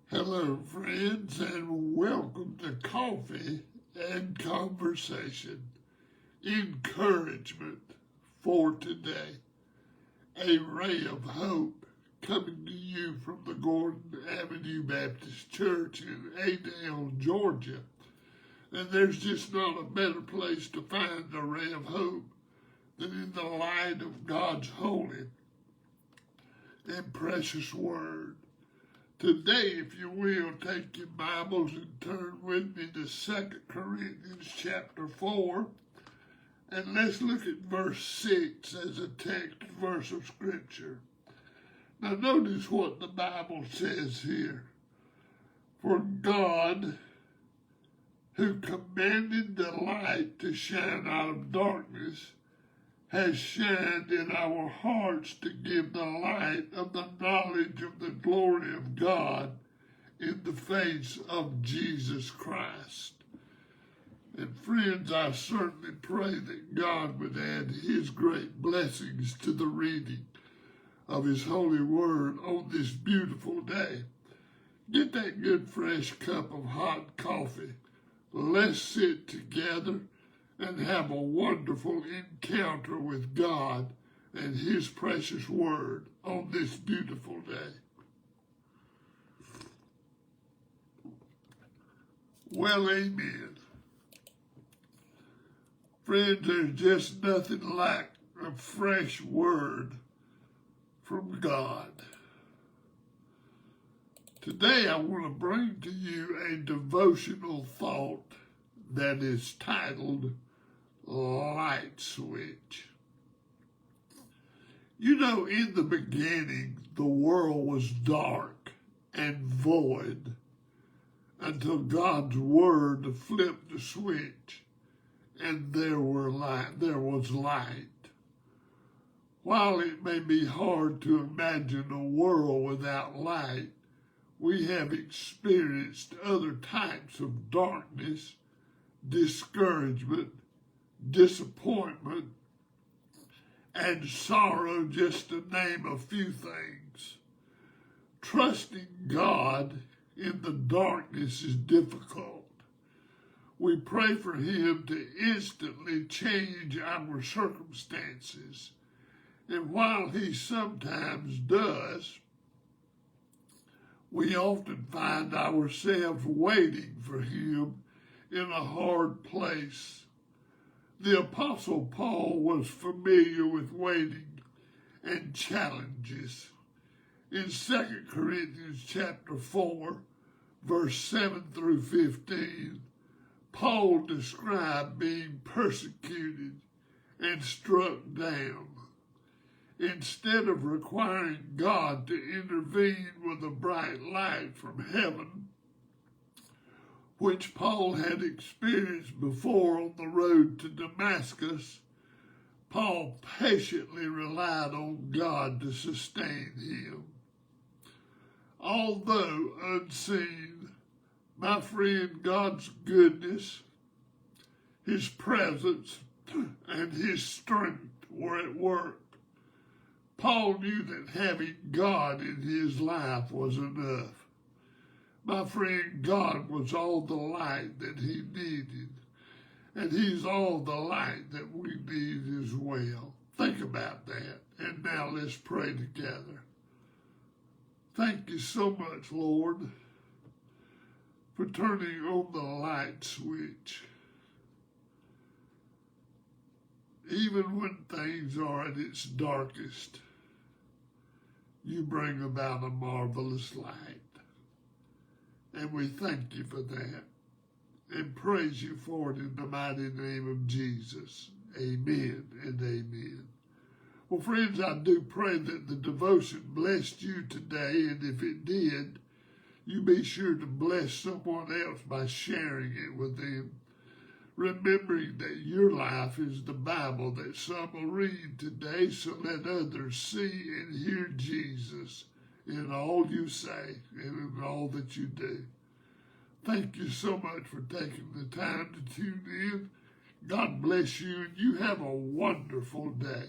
Hello, friends, and welcome to Coffee and Conversation. Encouragement for today. A ray of hope coming to you from the Gordon Avenue Baptist Church in Adel, Georgia. And there's just not a better place to find a ray of hope than in the light of God's holy and precious Word. Today, if you will, take your Bibles and turn with me to 2 Corinthians chapter 4, and let's look at verse 6 as a text verse of Scripture. Now notice what the Bible says here. For God, who commanded the light to shine out of darkness, has shined in our hearts to give the light of the knowledge of the glory of God in the face of Jesus Christ. And friends, I certainly pray that God would add His great blessings to the reading of His holy word on this beautiful day. Get that good fresh cup of hot coffee. Let's sit together and have a wonderful encounter with God and His precious word on this beautiful day. Well, amen. Friends, there's just nothing like a fresh word from God. Today I want to bring to you a devotional thought that is titled Light Switch. You know, in the beginning, the world was dark and void until God's word flipped the switch and there was light. While it may be hard to imagine a world without light, we have experienced other types of darkness, discouragement, disappointment, and sorrow, just to name a few things. Trusting God in the darkness is difficult. We pray for Him to instantly change our circumstances, and while He sometimes does, we often find ourselves waiting for Him in a hard place. The Apostle Paul was familiar with waiting and challenges. In 2 Corinthians chapter 4, verse 7 through 15, Paul described being persecuted and struck down. Instead of requiring God to intervene with a bright light from heaven, which Paul had experienced before on the road to Damascus, Paul patiently relied on God to sustain him. Although unseen, my friend, God's goodness, His presence, and His strength were at work. Paul knew that having God in his life was enough. My friend, God was all the light that he needed, and He's all the light that we need as well. Think about that. And now let's pray together. Thank you so much, Lord, for turning on the light switch. Even when things are at its darkest, You bring about a marvelous light. And we thank You for that and praise You for it in the mighty name of Jesus. Amen and amen. Well, friends, I do pray that the devotion blessed you today, and if it did, you be sure to bless someone else by sharing it with them, remembering that your life is the Bible that some will read today, so let others see and hear Jesus in all you say and in all that you do. Thank you so much for taking the time to tune in. God bless you, and you have a wonderful day.